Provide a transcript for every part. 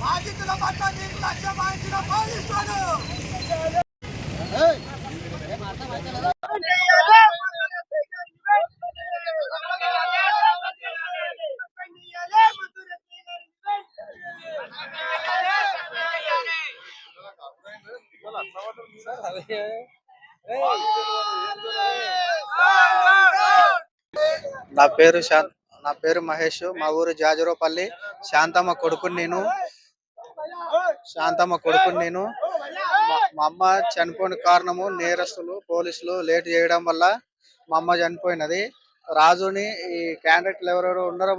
బాధితుల పట్ల నిర్లక్ష్యం వహించిన పోలీసులను నా పేరు మహేష్. మా ఊరు జాజరోపల్లి. శాంతమ్మ కొడుకుని నేను. మా అమ్మ చనిపోయిన కారణము నేరస్తులు పోలీసులు లేట్ చేయడం వల్ల మా అమ్మ చనిపోయినది. రాజుని ఈ క్యాండిడేట్లు ఎవరెవరు ఉన్నారో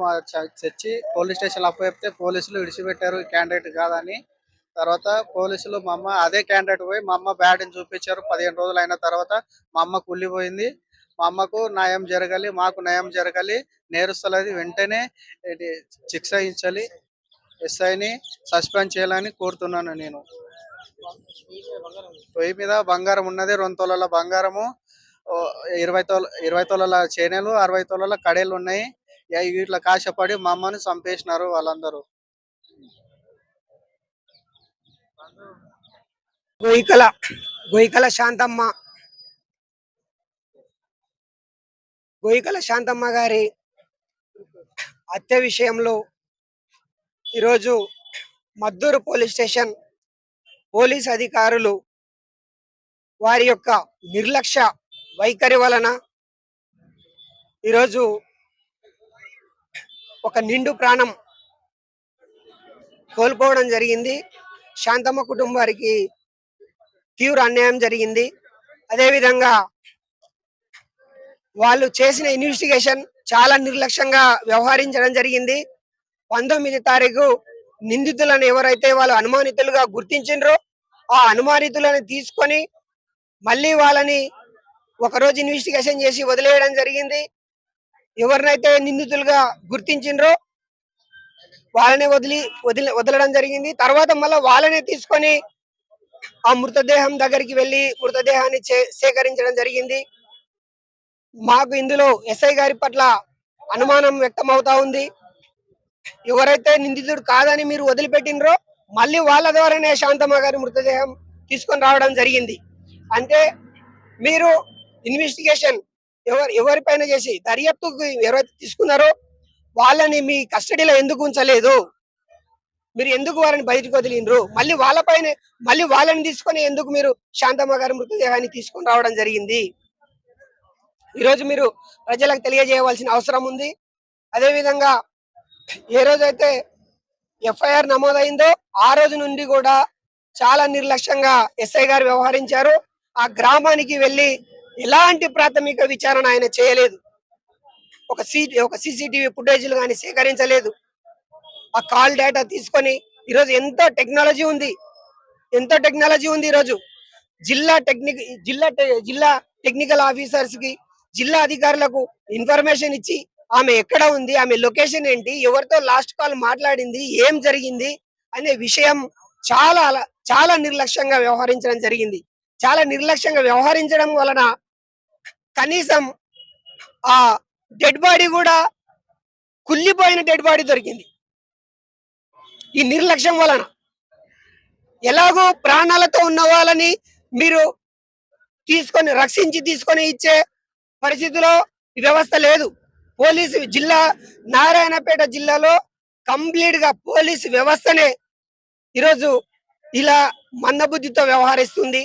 తెచ్చి పోలీస్ స్టేషన్ అప్పచెప్తే పోలీసులు విడిచిపెట్టారు ఈ క్యాండిడేట్ కాదని. తర్వాత పోలీసులు మా అమ్మ అదే క్యాండిడేట్ పోయి మా అమ్మ బ్యాడ్ని చూపించారు. 15 రోజులు అయిన తర్వాత మా అమ్మ కుళ్ళిపోయింది. మా అమ్మకు న్యాయం జరగాలి, మాకు న్యాయం జరగాలి. నేరస్తులది వెంటనే శిక్ష ఇచ్చాలి. ఎస్ఐని సస్పెండ్ చేయాలని కోరుతున్నాను. నేను పొయ్యి మీద బంగారం ఉన్నది, 2 తోలాల బంగారము, 20 తోలాల చేనేలు, 60 తోలాల కడేలు ఉన్నాయి. వీటిలో కాశపడి మా అమ్మని చంపేసినారు వాళ్ళందరూ. గొయ్యికల శాంతమ్మ గారి హత్య విషయంలో ఈరోజు మద్దూరు పోలీస్ స్టేషన్ పోలీస్ అధికారులు వారి యొక్క నిర్లక్ష్య వైఖరి వలన ఈరోజు ఒక నిండు ప్రాణం కోల్పోవడం జరిగింది. శాంతమ్మ కుటుంబానికి తీవ్ర అన్యాయం జరిగింది. అదేవిధంగా వాళ్ళు చేసిన ఇన్వెస్టిగేషన్ చాలా నిర్లక్ష్యంగా వ్యవహరించడం జరిగింది. 19వ తారీఖు నిందితులను ఎవరైతే వాళ్ళు అనుమానితులుగా గుర్తించిండ్రో ఆ అనుమానితులను తీసుకొని మళ్ళీ వాళ్ళని ఒకరోజు ఇన్వెస్టిగేషన్ చేసి వదిలేయడం జరిగింది. ఎవరినైతే నిందితులుగా గుర్తించిండ్రో వాళ్ళని వదలడం జరిగింది. తర్వాత మళ్ళీ వాళ్ళనే తీసుకొని ఆ మృతదేహం దగ్గరికి వెళ్ళి మృతదేహాన్ని సేకరించడం జరిగింది. మాకు ఇందులో ఎస్ఐ గారి పట్ల అనుమానం వ్యక్తమవుతా ఉంది. ఎవరైతే నిందితుడు కాదని మీరు వదిలిపెట్టినరో మళ్ళీ వాళ్ళ ద్వారానే శాంతమ్మ గారి మృతదేహం తీసుకొని రావడం జరిగింది. అంటే మీరు ఇన్వెస్టిగేషన్ ఎవరిపైన చేసి దర్యాప్తుకు ఎవరైతే తీసుకున్నారో వాళ్ళని మీ కస్టడీలో ఎందుకు ఉంచలేదు? మీరు ఎందుకు వాళ్ళని బయటకు వదిలిండ్రు? మళ్ళీ వాళ్ళని తీసుకొని ఎందుకు మీరు శాంతమ్మ గారి మృతదేహాన్ని తీసుకొని రావడం జరిగింది? ఈరోజు మీరు ప్రజలకు తెలియజేయవలసిన అవసరం ఉంది. అదేవిధంగా ఏ రోజైతే ఎఫ్ఐఆర్ నమోదైందో ఆ రోజు నుండి కూడా చాలా నిర్లక్ష్యంగా ఎస్ఐ గారు వ్యవహరించారు. ఆ గ్రామానికి వెళ్ళి ఎలాంటి ప్రాథమిక విచారణ ఆయన చేయలేదు. ఒక సీసీటీవీ ఫుటేజీలు కానీ సేకరించలేదు. ఆ కాల్ డేటా తీసుకొని ఈరోజు ఎంతో టెక్నాలజీ ఉంది ఈరోజు. జిల్లా టెక్నిక్ జిల్లా జిల్లా టెక్నికల్ ఆఫీసర్స్ కి, జిల్లా అధికారులకు ఇన్ఫర్మేషన్ ఇచ్చి ఆమె ఎక్కడ ఉంది, ఆమె లొకేషన్ ఏంటి, ఎవరితో లాస్ట్ కాల్ మాట్లాడింది, ఏం జరిగింది అనే విషయం చాలా నిర్లక్ష్యంగా వ్యవహరించడం జరిగింది. చాలా నిర్లక్ష్యంగా వ్యవహరించడం వలన కనీసం ఆ డెడ్ బాడీ కూడా కుళ్ళిపోయిన డెడ్ బాడీ దొరికింది. ఈ నిర్లక్ష్యం వలన ఎలాగో ప్రాణాలతో ఉన్న వాళ్ళని మీరు రక్షించి తీసుకొని ఇచ్చే పరిస్థితిలో ఈ వ్యవస్థ లేదు. నారాయణపేట జిల్లాలో కంప్లీట్ గా పోలీసు వ్యవస్థనే ఈరోజు ఇలా మందబుద్ధితో వ్యవహరిస్తుంది,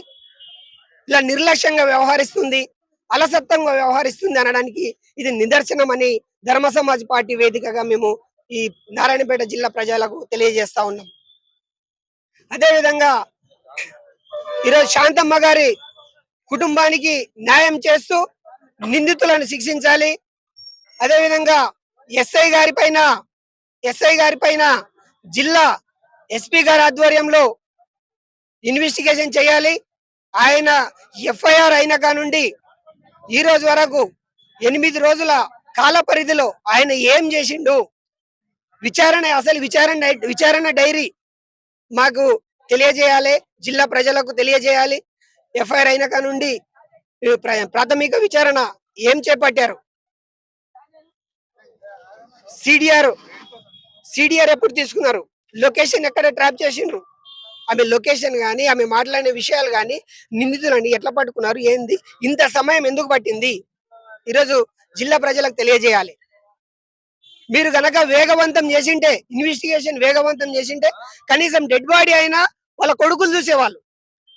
ఇలా నిర్లక్ష్యంగా వ్యవహరిస్తుంది, అలసత్వంగా వ్యవహరిస్తుంది అనడానికి ఇది నిదర్శనమని ధర్మ సమాజ్ పార్టీ వేదికగా మేము ఈ నారాయణపేట జిల్లా ప్రజలకు తెలియజేస్తా ఉన్నాం. అదేవిధంగా ఈరోజు శాంతమ్మ గారి కుటుంబానికి న్యాయం చేస్తూ నిందితులను శిక్షించాలి. అదేవిధంగా ఎస్ఐ గారి పైన జిల్లా ఎస్పీ గారి ఆధ్వర్యంలో ఇన్వెస్టిగేషన్ చేయాలి. ఆయన ఎఫ్ఐఆర్ అయిన కానుండి ఈ రోజు వరకు 8 రోజుల కాల పరిధిలో ఆయన ఏం చేసిండు, విచారణ డైరీ మాకు తెలియజేయాలి, జిల్లా ప్రజలకు తెలియజేయాలి. ఎఫ్ఐఆర్ అయిన కానుండి ప్రాథమిక విచారణ ఏం చేపట్టారు, సిడిఆర్ ఎప్పుడు తీసుకున్నారు, లొకేషన్ ఎక్కడ ట్రాప్ చేసిండ్రు, ఆమె లొకేషన్ కానీ ఆమె మాట్లాడిన విషయాలు కానీ నిందితులని ఎట్లా పట్టుకున్నారు, ఏంది, ఇంత సమయం ఎందుకు పట్టింది, ఈరోజు జిల్లా ప్రజలకు తెలియజేయాలి. మీరు గనక ఇన్వెస్టిగేషన్ వేగవంతం చేసింటే కనీసం డెడ్ బాడీ అయినా వాళ్ళ కొడుకులు చూసేవాళ్ళు.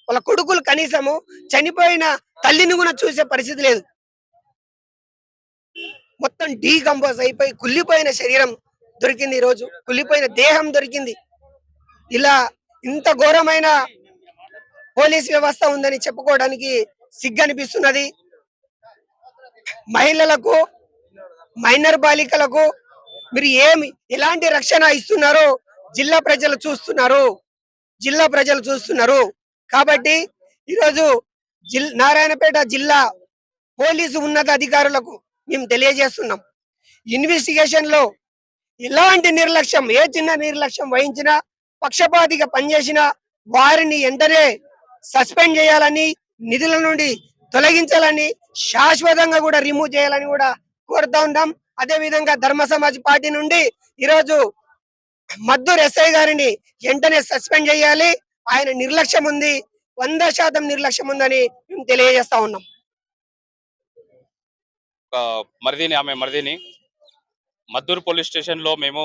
వాళ్ళ కొడుకులు కనీసము చనిపోయిన తల్లిని కూడా చూసే పరిస్థితి లేదు. మొత్తం డీకంపోజ్ అయిపోయి కుళ్ళిపోయిన శరీరం దొరికింది, ఈరోజు కుళ్ళిపోయిన దేహం దొరికింది. ఇలా ఇంత ఘోరమైన పోలీస్ వ్యవస్థ ఉందని చెప్పుకోవడానికి సిగ్గనిపిస్తున్నది. మహిళలకు, మైనర్ బాలికలకు మీరు ఎలాంటి రక్షణ ఇస్తున్నారో జిల్లా ప్రజలు చూస్తున్నారు. కాబట్టి ఈరోజు నారాయణపేట జిల్లా పోలీసు ఉన్నత అధికారులకు మేము తెలియజేస్తున్నాం, ఇన్వెస్టిగేషన్ లో ఎలాంటి ఏ చిన్న నిర్లక్ష్యం వహించినా, పక్షపాతిగా పనిచేసినా వారిని వెంటనే సస్పెండ్ చేయాలని, నిధుల నుండి తొలగించాలని, శాశ్వతంగా కూడా రిమూవ్ చేయాలని కూడా కోరుతా ఉన్నాం. అదే విధంగా ధర్మ సమాజ్ పార్టీ నుండి ఈరోజు మద్దూరు ఎస్ఐ గారిని వెంటనే సస్పెండ్ చేయాలి. ఆయన నిర్లక్ష్యం ఉంది, 100% నిర్లక్ష్యం ఉందని మేము తెలియజేస్తా ఉన్నాం. ఆమె మరిదిని మద్దూరు పోలీస్ స్టేషన్ లో మేము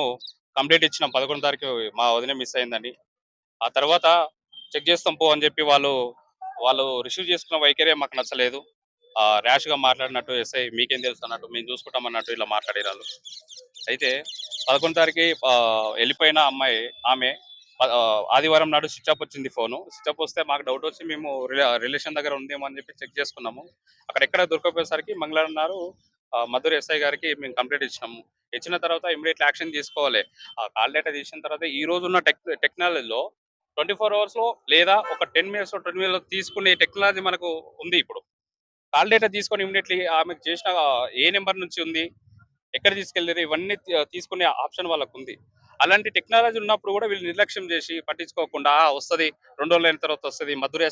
కంప్లైంట్ ఇచ్చినాం. 11 తారీఖు మా వదిన మిస్ అయిందండి. ఆ తర్వాత చెక్ చేస్తాం పో అని చెప్పి వాళ్ళు రిసీవ్ చేసుకున్న వైఖరే మాకు నచ్చలేదు. ర్యాష్ గా మాట్లాడినట్టు, ఎస్ఐ మీకేం తెలుసు అన్నట్టు, మేము చూసుకుంటాం అన్నట్టు ఇలా మాట్లాడేరాళ్ళు. అయితే 11 తారీఖు వెళ్ళిపోయిన అమ్మాయి ఆమె ఆదివారం నాడు స్విచ్ ఆఫ్ వచ్చింది. స్విచ్ ఆఫ్ వస్తే మాకు డౌట్ వచ్చి మేము రిలేషన్ దగ్గర ఉందేమో అని చెప్పి చెక్ చేసుకున్నాము. అక్కడ ఎక్కడ దొరకపోయేసరికి మంగళవారం నాడు మద్దూరు ఎస్ఐ గారికి మేము కంప్లైంట్ ఇచ్చినాము. ఇచ్చిన తర్వాత ఇమీడియట్ యాక్షన్ తీసుకోవాలి. ఆ కాల్ డేటా తీసిన తర్వాత ఈ రోజు ఉన్న టెక్నాలజీలో 24 hours లో లేదా ఒక 10 minutes 20 minutes తీసుకునే టెక్నాలజీ మనకు ఉంది. ఇప్పుడు కాల్ డేటా తీసుకొని ఇమీడియట్లీ ఆమెకు చేసిన ఏ నెంబర్ నుంచి ఉంది, ఎక్కడ తీసుకెళ్ళారు, ఇవన్నీ తీసుకునే ఆప్షన్ వాళ్ళకు ఉంది. అలాంటి టెక్నాలజీ ఉన్నప్పుడు కూడా వీళ్ళు నిర్లక్ష్యం చేసి పట్టించుకోకుండా వస్తుంది 2 రోజులు అయిన తర్వాత వస్తుంది, మధుర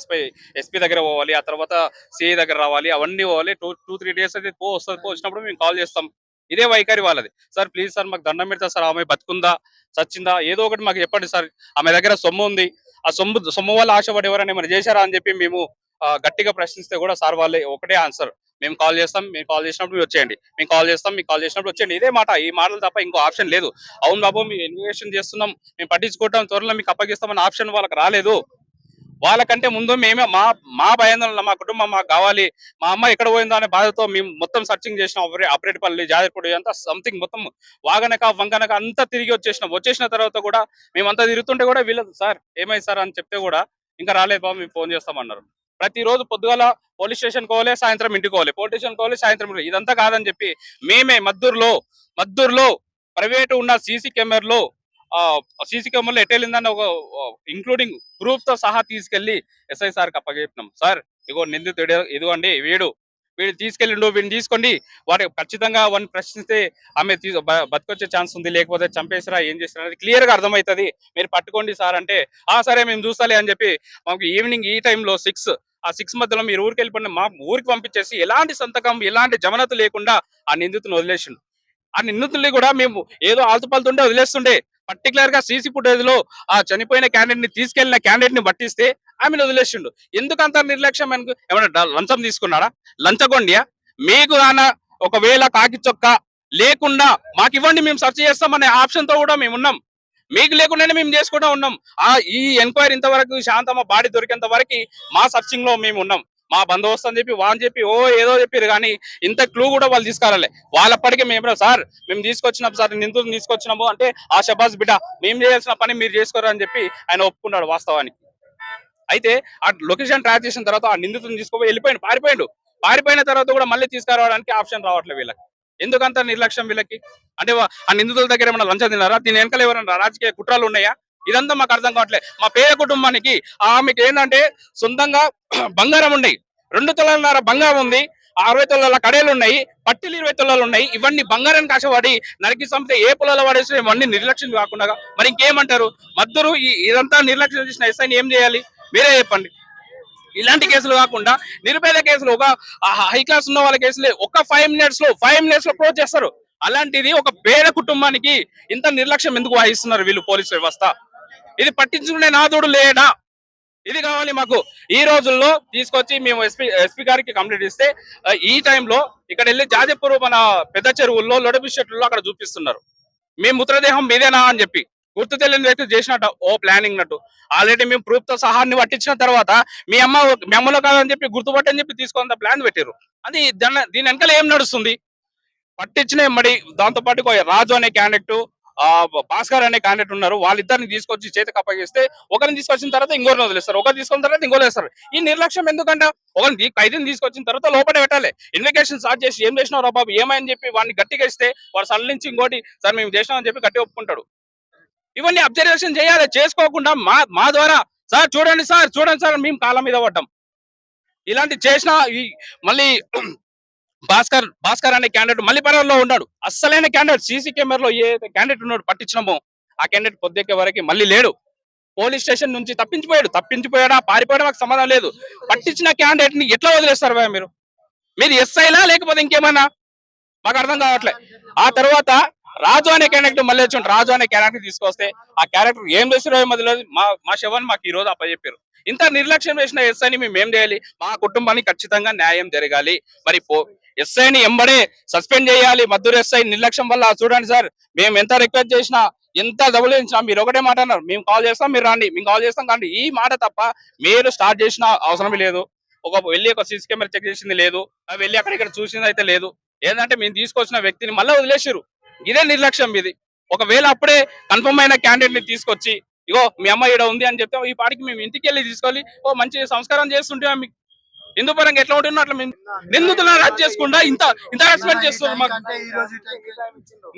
ఎస్పీ దగ్గర పోవాలి, ఆ తర్వాత సిఐ దగ్గర రావాలి, అవన్నీ పోవాలి, 2-3 days అయితే వచ్చినప్పుడు మేము కాల్ చేస్తాం. ఇదే వైఖరి వాళ్ళది. సార్ ప్లీజ్ సార్ మాకు దండం పెడతా సార్, ఆమె బతుకుందా చచ్చిందా ఏదో ఒకటి మాకు చెప్పండి సార్, ఆమె దగ్గర సొమ్ము ఉంది, ఆ సొమ్ము వల్ల ఆశపడి ఎవరైనా ఏమైనా చేశారా అని చెప్పి మేము గట్టిగా ప్రశ్నిస్తే కూడా సార్ వాళ్ళే ఒకటే ఆన్సర్, మేము కాల్ చేస్తాం, మేము కాల్ చేసినప్పుడు మీరు వచ్చేయండి, మేము కాల్ చేస్తాం, మీకు కాల్ చేసినప్పుడు వచ్చేయండి, ఇదే మాట. ఈ మాటలు తప్ప ఇంకో ఆప్షన్ లేదు. అవును బాబు మేము ఇన్వెస్టిగేషన్ చేస్తున్నాం, మేము పట్టించుకుంటాం, త్వరలో మీకు అప్పగిస్తామన్న ఆప్షన్ వాళ్ళకి రాలేదు. వాళ్ళకంటే ముందు మేమే మా మా భయాందోళన, మా కుటుంబం మాకు కావాలి, మా అమ్మ ఎక్కడ పోయిందో అనే బాధతో మేము మొత్తం సర్చింగ్ చేసినాం. అప్రేటిపల్లి, జాజిపూడి అంతా సంథింగ్ మొత్తం వాగనక వంకనక అంతా తిరిగి వచ్చేసిన తర్వాత కూడా మేమంతా తిరుగుతుంటే కూడా వీళ్ళదు సార్ ఏమైంది సార్ అని చెప్తే కూడా ఇంకా రాలేదు బాబు మేము ఫోన్ చేస్తామన్నారు. ప్రతిరోజు పొద్దుగాల పోలీస్ స్టేషన్ కోవాలి, సాయంత్రం ఇంటికి పోవాలి, పోలీస్ స్టేషన్ కోవాలి, సాయంత్రం ఇంటికి. ఇదంతా కాదని చెప్పి మేమే మద్దూరులో ప్రైవేట్ ఉన్న సీసీ కెమెరాలో ఎట్టెళ్ళిందని ఒక ఇంక్లూడింగ్ ప్రూఫ్ తో సహా తీసుకెళ్లి ఎస్ఐ సార్ కి అప్పచెప్పినాం. సార్ ఇగో నిందితుడు ఇదిగోండి వీడు తీసుకెళ్ళిండు, వీడిని తీసుకోండి, వాడు ఖచ్చితంగా వాడిని ప్రశ్నిస్తే ఆమె బతికొచ్చే ఛాన్స్ ఉంది, లేకపోతే చంపేసిరా ఏం చేసిరా అనేది క్లియర్ గా అర్థమవుతుంది, మీరు పట్టుకోండి సార్ అంటే సరే మేము చూస్తాలే అని చెప్పి మాకు ఈవినింగ్ ఈ టైంలో 6 మధ్యలో మీరు ఊరికి వెళ్ళిపోయిన మా ఊరికి పంపించేసి ఎలాంటి సంతకం ఎలాంటి జమనత లేకుండా ఆ నిందితుని వదిలేసిండు. ఆ నిందితుల్ని కూడా మేము ఏదో ఆల్తుపాలుతుంటే వదిలేస్తుండే. పర్టికులర్ గా సీసీ ఫుటేజ్ లో ఆ చనిపోయిన క్యాండిడేట్ ని తీసుకెళ్లిన క్యాండిడేట్ ని పట్టిస్తే ఆమెను వదిలేసిండు. ఎందుకంత నిర్లక్ష్యం? ఏమన్నా లంచం తీసుకున్నాడా? లంచగొండియా? మీకు ఒకవేళ కాకి చొక్క లేకుండా మాకు ఇవ్వండి, మేము సెర్చ్ చేస్తామనే ఆప్షన్ తో కూడా మేము ఉన్నాం. మీకు లేకుండానే మేము చేసుకుంటూ ఉన్నాం. ఈ ఎంక్వైరీ ఇంతవరకు శాంతమ్మ బాడీ దొరికేంత వరకు మా సర్చింగ్ లో మేము ఉన్నాం. మా బందోబస్తు అని చెప్పి ఏదో చెప్పారు, కానీ ఇంత క్లూ కూడా వాళ్ళు తీసుకురాలే. వాళ్ళప్పటికీ మేము సార్ మేము తీసుకొచ్చినాం సార్, నిందితులు తీసుకొచ్చినాము అంటే ఆ షబాజ్ బిడ్డ మేము చేయాల్సిన పని మీరు చేసుకోరు అని చెప్పి ఆయన ఒప్పుకున్నాడు వాస్తవానికి. అయితే ఆ లొకేషన్ ట్రాక్ చేసిన తర్వాత ఆ నిందితులను తీసుకుపోయి పారిపోయిన తర్వాత కూడా మళ్ళీ తీసుకురావడానికి ఆప్షన్ రావట్లేదు వీళ్ళకి. ఎందుకంత నిర్లక్ష్యం వీళ్ళకి? అంటే ఆ నిందితుల దగ్గర ఏమైనా లంచం తిన్నారా? దీని వెనకాల ఎవరైనా రాజకీయ కుట్రాలు ఉన్నాయా? ఇదంతా మాకు అర్థం కావట్లేదు. మా పేద కుటుంబానికి ఆమెకి ఏంటంటే సొంతంగా బంగారం ఉన్నాయి, 2 తులాల బంగారం ఉంది, 60 తులాల కడేలు ఉన్నాయి, పట్టీలు 20 తులాలు ఉన్నాయి. ఇవన్నీ బంగారానికి ఆశపడి నరికి సంపితే ఏ పొలాలు పడేసి ఇవన్నీ నిర్లక్ష్యం కాకుండా మరి ఇంకేమంటారు? మద్దూరు ఇదంతా నిర్లక్ష్యం చేసిన ఎస్ఐని ఏం చేయాలి మీరే చెప్పండి. ఇలాంటి కేసులు కాకుండా నిరుపేద కేసులు, ఒక హై క్లాస్ ఉన్న వాళ్ళ కేసులే ఒక 5 minutes లో క్లోజ్ చేస్తారు. అలాంటిది ఒక పేద కుటుంబానికి ఇంత నిర్లక్ష్యం ఎందుకు వహిస్తున్నారు వీళ్ళు పోలీసు వ్యవస్థ? ఇది పట్టించుకునే నాదుడు లేడా? ఇది కావాలి మాకు. ఈ రోజుల్లో తీసుకొచ్చి మేము ఎస్పీ గారికి కంప్లైంట్ ఇస్తే ఈ టైంలో ఇక్కడ వెళ్ళి జాజపూర్ మన పెద్ద చెరువుల్లో లొడబిషెట్లో అక్కడ చూపిస్తున్నారు. మేము మృతదేహం మీదేనా అని చెప్పి గుర్తు తెలియని వ్యక్తి చేసినట్టు ప్లానింగ్ నట్టు. ఆల్రెడీ మేము ప్రూఫ్ తో సహా పట్టించిన తర్వాత మీ అమ్మలో కాదని చెప్పి గుర్తుపట్టని చెప్పి తీసుకున్నంత ప్లాన్ పెట్టారు. అది దీని వెనకాల ఏం నడుస్తుంది? పట్టించిన ఎమ్మడి దాంతో పాటు రాజు అనే క్యాండిడేట్, భాస్కర్ అనే క్యాండిడేట్ ఉన్నారు, వాళ్ళిద్దరిని తీసుకొచ్చి చేతికి అప్పగిస్తే ఒకరిని తీసుకొచ్చిన తర్వాత ఇంకోరిని వదిలేస్తారు, ఒకరు తీసుకున్న తర్వాత ఇంకోరు వేస్తారు. ఈ నిర్లక్ష్యం ఎందుకంటే ఒకరిని ఖైదీని తీసుకొచ్చిన తర్వాత లోపల పెట్టాలి, ఇన్వెస్టిగేషన్ స్టార్ట్ చేసి ఏం చేసినావు రా బాబు ఏమని చెప్పి వాడిని గట్టిగా ఇస్తే వాడు సల్ల నుంచి ఇంకోటి సార్ మేము చేసినామని చెప్పి గట్టిగా ఒప్పుకుంటాడు. ఇవన్నీ అబ్జర్వేషన్ చేయాలి. చేసుకోకుండా మా ద్వారా సార్ చూడండి సార్ మేము కాళ్ళ మీద పడ్డాం. ఇలాంటి చేసిన మళ్ళీ భాస్కర్ అనే క్యాండిడేట్ మల్లిపరంలో ఉన్నాడు, అస్సలైన క్యాండిడేట్. సీసీ కెమెరాలో ఏ క్యాండిడేట్ ఉన్నాడు పట్టించినామో ఆ క్యాండిడేట్ పొద్దుకే వరకు మళ్ళీ లేడు. పోలీస్ స్టేషన్ నుంచి తప్పించిపోయాడా పారిపోయాడా మాకు సంబంధం లేదు. పట్టించిన క్యాండిడేట్ ని ఎట్లా వదిలేస్తారు భయ? మీరు ఎస్ఐలా లేకపోతే ఇంకేమైనా మాకు అర్థం కావట్లే. ఆ తర్వాత రాజు అనే క్యారెక్టర్ మళ్ళీ వచ్చి రాజు అనే క్యారెక్టర్ తీసుకొస్తే ఆ క్యారెక్టర్ ఏం చేసిరో మధ్యలో మా శవాన్ని మాకు ఈ రోజు అప్పచెప్పారు. ఇంత నిర్లక్ష్యం చేసిన ఎస్ఐని మేము ఏం చేయాలి? మా కుటుంబానికి ఖచ్చితంగా న్యాయం జరగాలి. మరి ఎస్ఐని ఎంబడే సస్పెండ్ చేయాలి. మద్దూరు ఎస్ఐ నిర్లక్ష్యం వల్ల చూడండి సార్, మేము ఎంత రిక్వెస్ట్ చేసినా ఎంత డబ్బులు ఇచ్చినా మీరు ఒకటే మాట అన్నారు, మేము కాల్ చేస్తాం మీరు రండి, మేము కాల్ చేస్తాం కానీ ఈ మాట తప్ప మీరు స్టార్ట్ చేసిన అవసరం లేదు. వెళ్ళి ఒక సీసీ కెమెరా చెక్ చేసింది లేదు, వెళ్ళి అక్కడ చూసింది అయితే లేదు. ఏంటంటే మేము తీసుకొచ్చిన వ్యక్తిని మళ్ళీ వదిలేసారు. ఇదే నిర్లక్ష్యం ఇది. ఒకవేళ అప్పుడే కన్ఫర్మ్ అయిన క్యాండిడేట్ ని తీసుకొచ్చి ఇగో మీ అమ్మ ఈడ ఉంది అని చెప్తే ఈ పాటికి మేము ఇంటికి వెళ్ళి తీసుకొని మంచి సంస్కారం చేస్తుంటే మీకు హిందూ పరంగా ఎట్లా ఉంటుందో అట్లా నిందితులను రద్దు చేసుకుంటా ఇంత రెస్పెక్ట్ చేస్తున్నారు మాకు.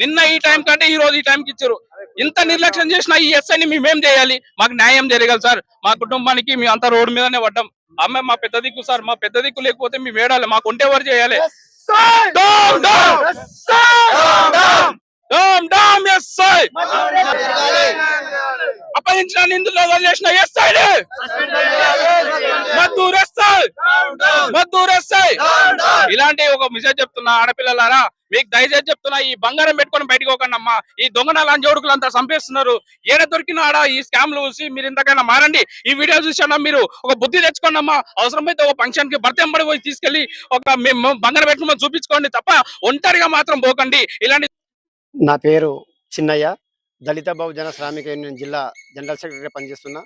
నిన్న ఈ టైం కంటే ఈ రోజు ఈ టైంకి ఇచ్చారు. ఇంత నిర్లక్ష్యం చేసిన ఈ ఎస్ఐని మేమేం చేయాలి? మాకు న్యాయం జరగాలి సార్. మా కుటుంబానికి మేము అంతా రోడ్డు మీదనే పడ్డాం. అమ్మాయి మా పెద్ద దిక్కు సార్, మా పెద్ద దిక్కు లేకపోతే మేము ఏడాలి, మాకు ఉంటే ఎవరు చేయాలి? అప్పగించిన నిందులో వదిలేసిన ఎస్ఐ మద్దూరు ఎస్ఐ. ఇలాంటి ఒక మెసేజ్ చెప్తున్నా ఆడపిల్లలారా, మీకు దయచేసి చెప్తున్నా, ఈ బంగారం పెట్టుకొని బయటకు పోకండి అమ్మా. ఈ దొంగనాల జోడుకులు అంతా చంపేస్తున్నారు. ఏడ దొరికినాడా ఈ స్కామ్లు చూసి మీరు ఇంతకైనా మారండి. ఈ వీడియో చూసానా మీరు ఒక బుద్ధి తెచ్చుకోండి అమ్మా. అవసరమైతే ఒక ఫంక్షన్ కి భర్త ఎంబడి పోయి తీసుకెళ్లి ఒక మేము బంగారం పెట్టుకుని చూపించుకోండి తప్ప ఒంటరిగా మాత్రం పోకండి. ఇలాంటి నా పేరు చిన్నయ్య, దళిత బహుజన శ్రామిక యూనియన్ జిల్లా జనరల్ సెక్రటరీ పనిచేస్తున్నా.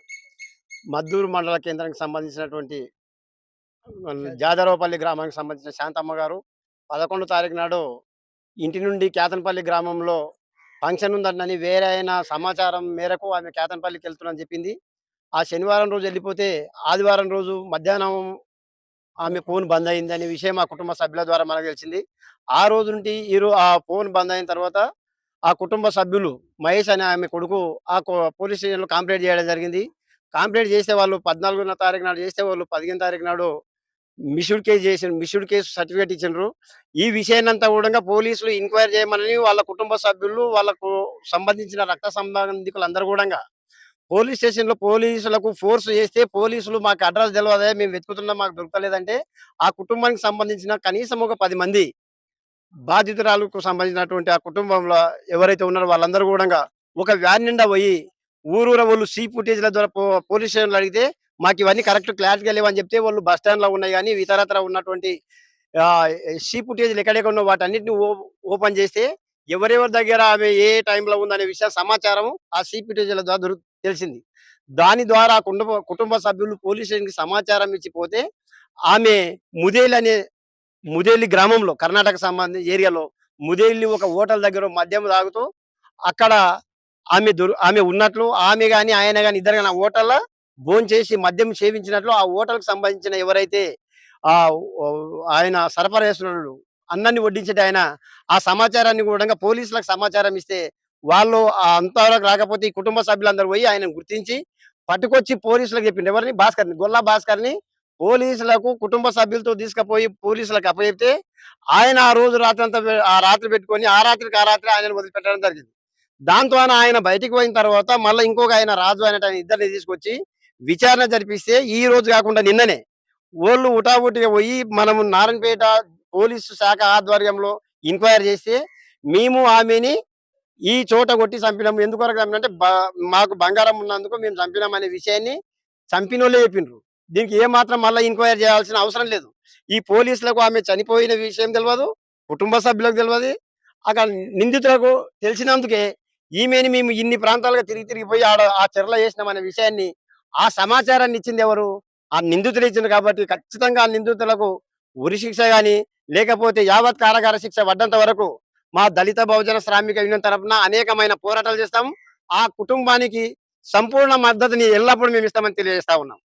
మద్దూరు మండల కేంద్రానికి సంబంధించినటువంటి జాదరవపల్లి గ్రామానికి సంబంధించిన శాంతమ్మ గారు 11 తారీఖు నాడు ఇంటి నుండి కేతన్పల్లి గ్రామంలో ఫంక్షన్ ఉందని వేరే అయిన సమాచారం మేరకు ఆమె కేతన్పల్లికి వెళ్తున్నానని చెప్పింది. ఆ శనివారం రోజు వెళ్ళిపోతే ఆదివారం రోజు మధ్యాహ్నం ఆమె ఫోన్ బంద్ అయిందనే విషయం మా కుటుంబ సభ్యుల ద్వారా మనకు తెలిసింది. ఆ రోజు నుండి ఆ ఫోన్ బంద్ అయిన తర్వాత ఆ కుటుంబ సభ్యులు మహేష్ అనే ఆమె కొడుకు పోలీస్ స్టేషన్‌లో కంప్లెయింట్ చేయడం జరిగింది. కంప్లెయింట్ చేస్తే వాళ్ళు 14వ తారీఖు నాడు చేస్తే వాళ్ళు 15 తారీఖు నాడు మిస్యూడ్ కేసు సర్టిఫికేట్ ఇచ్చిండ్రు. ఈ విషయాన్నంతా కూడా పోలీసులు ఎంక్వైరీ చేయమని వాళ్ళ కుటుంబ సభ్యులు, వాళ్ళకు సంబంధించిన రక్త సంబంధికులందరూ కూడా పోలీస్ స్టేషన్‌లో పోలీసులకు ఫోర్స్ చేస్తే పోలీసులు మాకు అడ్రస్ తెలవదే మేము వెతుకుతున్నాం మాకు దొరకలేదంటే ఆ కుటుంబానికి సంబంధించిన కనీసం ఒక 10 మంది బాధితురాలకు సంబంధించినటువంటి ఆ కుటుంబంలో ఎవరైతే ఉన్నారో వాళ్ళందరూ కూడా ఒక వ్యాన్ నిండా పోయి ఊరూర వాళ్ళు ఫుటేజ్‌ల ద్వారా పోలీస్ స్టేషన్‌లో అడిగితే మాకు ఇవన్నీ కరెక్ట్ క్లారిటీగా లేవని చెప్తే వాళ్ళు బస్ స్టాండ్‌లో ఉన్నాయి గానీ ఇతరత్ర ఉన్నటువంటి ఫుటేజ్‌లు ఎక్కడెక్కడ ఉన్నో వాటన్నిటిని ఓపెన్ చేస్తే ఎవరెవరి దగ్గర ఆమె ఏ టైంలో ఉందనే విషయం సమాచారం ఆ ఫుటేజ్‌ల ద్వారా తెలిసింది. దాని ద్వారా కుటుంబ సభ్యులు పోలీస్ స్టేషన్‌కి సమాచారం ఇచ్చిపోతే ఆమె ముదేలి గ్రామంలో కర్ణాటక సంబంధించిన ఏరియాలో ముదేలి ఒక హోటల్ దగ్గర మద్యం తాగుతూ అక్కడ ఆమె ఉన్నట్లు ఆమె గాని ఆయన గాని ఇద్దరు గాని ఆ హోటల్లో భోంచేసి మద్యం సేవించినట్లు ఆ హోటల్‌కి సంబంధించిన ఎవరైతే ఆయన సరఫరా చేస్తున్నాడు అన్నాన్ని వడ్డించేటి ఆయన ఆ సమాచారాన్ని కూడా పోలీసులకు సమాచారం ఇస్తే వాళ్ళు అంతవరకు రాకపోతే ఈ కుటుంబ సభ్యులందరూ పోయి ఆయనను గుర్తించి పట్టుకొచ్చి పోలీసులకు చెప్పిండు. ఎవరిని? గొల్లా భాస్కర్‌ని పోలీసులకు కుటుంబ సభ్యులతో తీసుకుపోయి పోలీసులకు అప్పచెప్తే ఆయన ఆ రోజు రాత్రి పెట్టుకొని ఆ రాత్రికి ఆయనను వదిలిపెట్టడం జరిగింది. దాంతో ఆయన బయటికి పోయిన తర్వాత మళ్ళీ ఇంకొక ఆయన రాజు అనేట ఆయన ఇద్దరిని తీసుకొచ్చి విచారణ జరిపిస్తే ఈ రోజు కాకుండా నిన్ననే ఓళ్ళు ఉటావుటిగా పోయి మనము నారాయణపేట పోలీసు శాఖ ఆధ్వర్యంలో ఎంక్వైరీ చేస్తే మేము ఆమెని ఈ చోట కొట్టి చంపినాము. ఎందుకొరకు చంపినంటే మాకు బంగారం ఉన్నందుకు మేము చంపినాం అనే విషయాన్ని చంపినోళ్ళే చెప్పిండ్రు. దీనికి ఏమాత్రం మళ్ళీ ఎంక్వైరీ చేయాల్సిన అవసరం లేదు. ఈ పోలీసులకు ఆమె చనిపోయిన విషయం తెలియదు, కుటుంబ సభ్యులకు తెలియదు. అక్కడ నిందితులకు తెలిసినందుకే ఈమెని మేము ఇన్ని ప్రాంతాలుగా తిరిగిపోయి ఆ చెరలో వేసినాం అనే విషయాన్ని ఆ సమాచారాన్ని ఇచ్చింది ఎవరు? ఆ నిందితులు ఇచ్చింది. కాబట్టి ఖచ్చితంగా ఆ నిందితులకు ఉరి శిక్ష గాని లేకపోతే యావత్ కారాగార శిక్ష పడ్డంత వరకు మా దళిత బహుజన శ్రామిక యూనియన్ తరఫున అనేకమైన పోరాటాలు చేస్తాం. ఆ కుటుంబానికి సంపూర్ణ మద్దతుని ఎల్లప్పుడూ మేము ఇస్తామని తెలియజేస్తా ఉన్నాం.